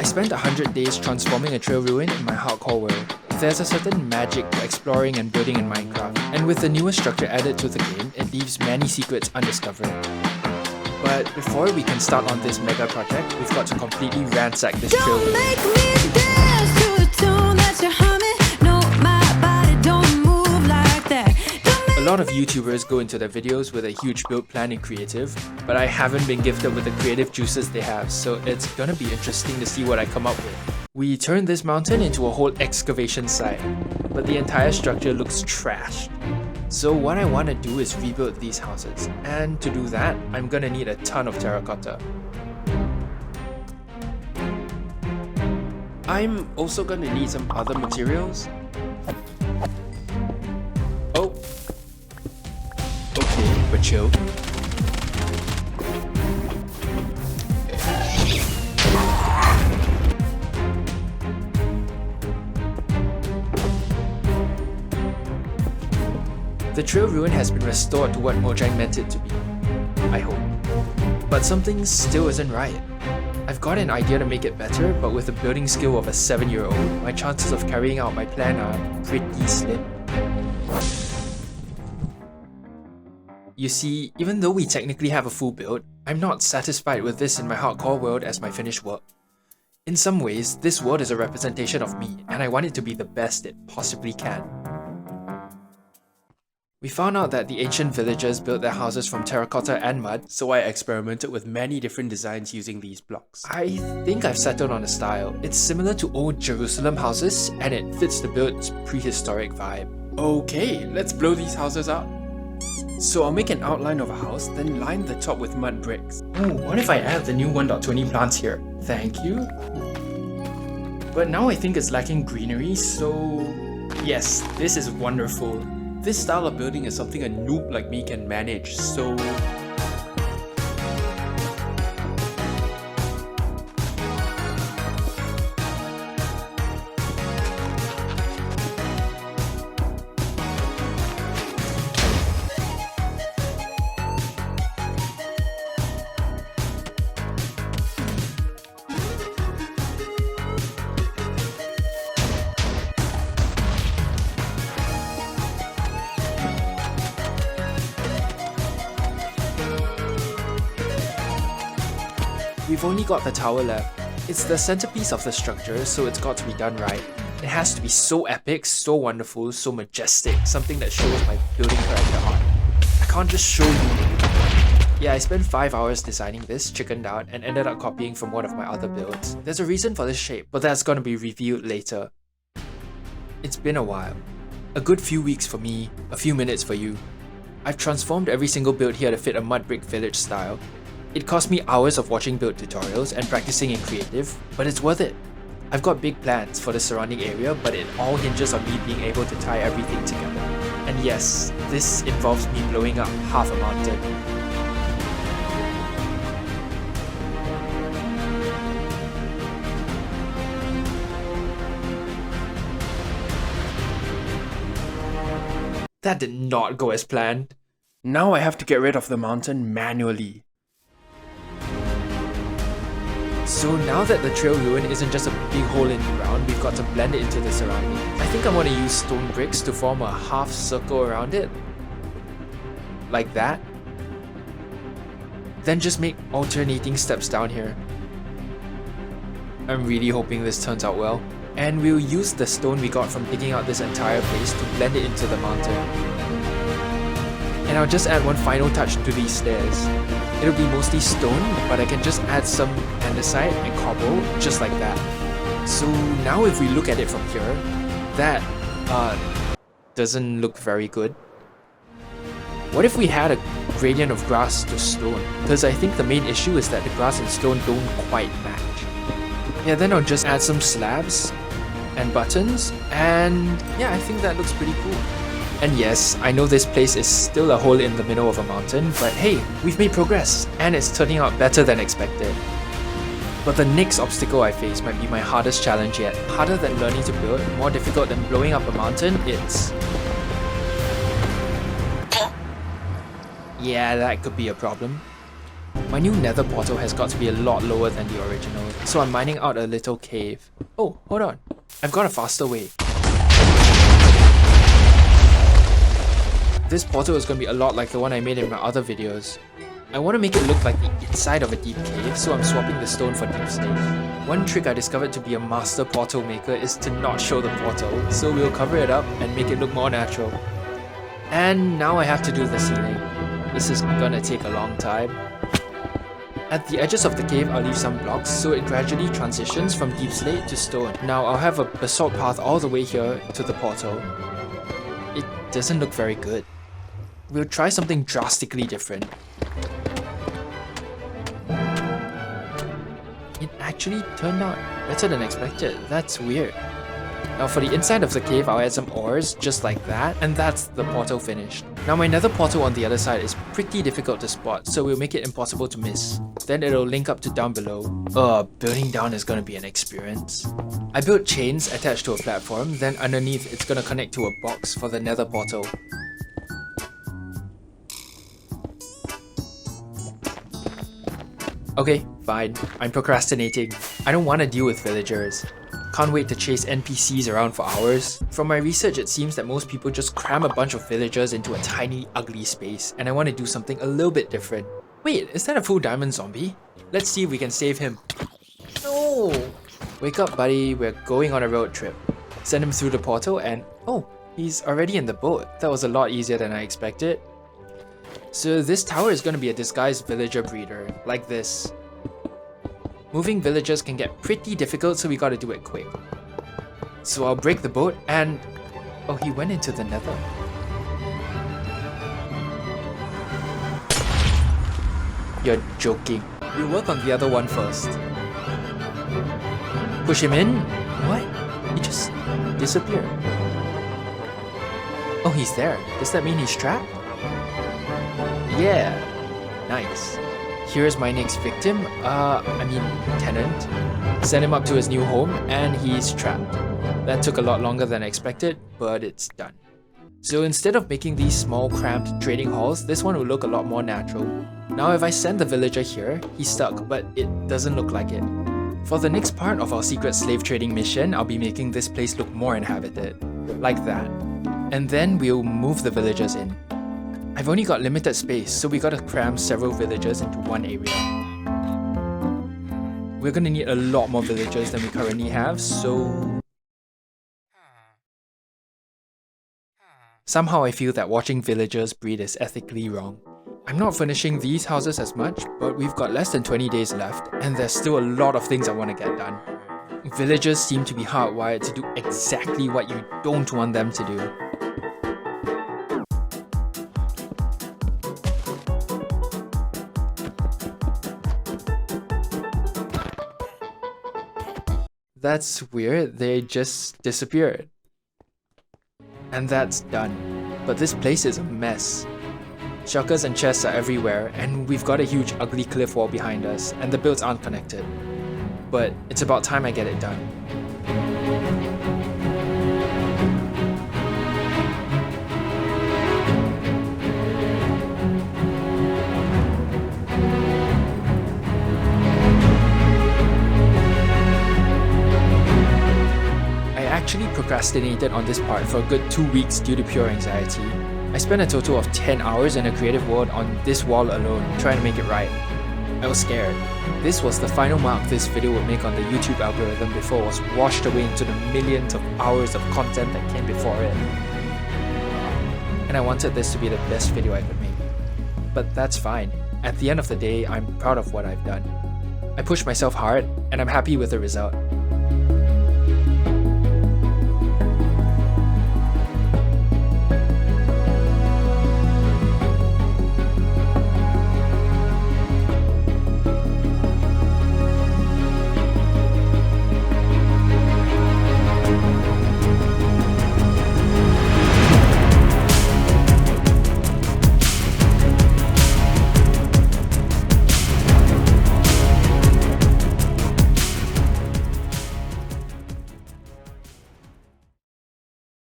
spent 100 days transforming a trail ruin in my hardcore world. There's a certain magic to exploring and building in Minecraft, and with the newest structure added to the game, it leaves many secrets undiscovered. But before we can start on this mega project, we've got to completely ransack this trail ruin. A lot of YouTubers go into their videos with a huge build plan in creative, but I haven't been gifted with the creative juices they have, so it's gonna be interesting to see what I come up with. We turned this mountain into a whole excavation site, but the entire structure looks trashed. So what I want to do is rebuild these houses, and to do that, I'm gonna need a ton of terracotta. I'm also gonna need some other materials. Oh. Okay, but chill. The trail ruin has been restored to what Mojang meant it to be, I hope. But something still isn't right. I've got an idea to make it better, but with the building skill of a 7-year-old, my chances of carrying out my plan are pretty slim. You see, even though we technically have a full build, I'm not satisfied with this in my hardcore world as my finished work. In some ways, this world is a representation of me, and I want it to be the best it possibly can. We found out that the ancient villagers built their houses from terracotta and mud, so I experimented with many different designs using these blocks. I think I've settled on a style. It's similar to old Jerusalem houses, and it fits the build's prehistoric vibe. Okay, let's blow these houses up. So I'll make an outline of a house, then line the top with mud bricks. Oh, what if I add the new 1.20 plants here? Thank you. But now I think it's lacking greenery, so... yes, this is wonderful. This style of building is something a noob like me can manage, so... We've only got the tower left. It's the centerpiece of the structure, so it's got to be done right. It has to be so epic, so wonderful, so majestic, something that shows my building character art. I can't just show you. Yeah, I spent 5 hours designing this, chickened out, and ended up copying from one of my other builds. There's a reason for this shape, but that's gonna be revealed later. It's been a while. A good few weeks for me, a few minutes for you. I've transformed every single build here to fit a mud brick village style. It cost me hours of watching build tutorials and practicing in creative, but it's worth it. I've got big plans for the surrounding area, but it all hinges on me being able to tie everything together. And yes, this involves me blowing up half a mountain. That did not go as planned. Now I have to get rid of the mountain manually. So now that the trail ruin isn't just a big hole in the ground, we've got to blend it into the surrounding. I think I want to use stone bricks to form a half circle around it. Like that. Then just make alternating steps down here. I'm really hoping this turns out well. And we'll use the stone we got from digging out this entire place to blend it into the mountain. And I'll just add one final touch to these stairs. It'll be mostly stone, but I can just add some andesite and cobble, just like that. So now if we look at it from here, that doesn't look very good. What if we had a gradient of grass to stone? Because I think the main issue is that the grass and stone don't quite match. Yeah, then I'll just add some slabs and buttons, and yeah, I think that looks pretty cool. And yes, I know this place is still a hole in the middle of a mountain, but hey, we've made progress, and it's turning out better than expected. But the next obstacle I face might be my hardest challenge yet. Harder than learning to build, more difficult than blowing up a mountain, it's... yeah, that could be a problem. My new nether portal has got to be a lot lower than the original, so I'm mining out a little cave. Oh, hold on. I've got a faster way. This portal is going to be a lot like the one I made in my other videos. I want to make it look like the inside of a deep cave, so I'm swapping the stone for deep slate. One trick I discovered to be a master portal maker is to not show the portal, so we'll cover it up and make it look more natural. And now I have to do the ceiling. This is gonna take a long time. At the edges of the cave, I'll leave some blocks so it gradually transitions from deep slate to stone. Now I'll have a basalt path all the way here to the portal. It doesn't look very good. We'll try something drastically different. It actually turned out better than expected. That's weird. Now for the inside of the cave, I'll add some ores just like that, and that's the portal finished. Now my nether portal on the other side is pretty difficult to spot, so we'll make it impossible to miss. Then it'll link up to down below. Building down is gonna be an experience. I built chains attached to a platform, then underneath it's gonna connect to a box for the nether portal. Okay, fine. I'm procrastinating. I don't want to deal with villagers. Can't wait to chase NPCs around for hours. From my research, it seems that most people just cram a bunch of villagers into a tiny, ugly space, and I want to do something a little bit different. Wait, is that a full diamond zombie? Let's see if we can save him. No! Wake up, buddy. We're going on a road trip. Send him through the portal and... oh, he's already in the boat. That was a lot easier than I expected. So this tower is going to be a disguised villager breeder, like this. Moving villagers can get pretty difficult, so we gotta do it quick. So I'll break the boat and... oh, he went into the nether. You're joking. We'll work on the other one first. Push him in? What? He just disappeared. Oh, he's there. Does that mean he's trapped? Yeah. Nice. Here's my next victim, tenant. Send him up to his new home and he's trapped. That took a lot longer than I expected, but it's done. So instead of making these small cramped trading halls, this one will look a lot more natural. Now if I send the villager here, he's stuck, but it doesn't look like it. For the next part of our secret slave trading mission, I'll be making this place look more inhabited. Like that. And then we'll move the villagers in. I've only got limited space, so we gotta cram several villagers into one area. We're gonna need a lot more villagers than we currently have, so... somehow I feel that watching villagers breed is ethically wrong. I'm not finishing these houses as much, but we've got less than 20 days left, and there's still a lot of things I want to get done. Villagers seem to be hardwired to do exactly what you don't want them to do. That's weird, they just disappeared. And that's done. But this place is a mess. Shulkers and chests are everywhere, and we've got a huge ugly cliff wall behind us, and the builds aren't connected. But it's about time I get it done. I actually procrastinated on this part for a good 2 weeks due to pure anxiety. I spent a total of 10 hours in a creative world on this wall alone, trying to make it right. I was scared. This was the final mark this video would make on the YouTube algorithm before it was washed away into the millions of hours of content that came before it. And I wanted this to be the best video I could make. But that's fine. At the end of the day, I'm proud of what I've done. I pushed myself hard, and I'm happy with the result.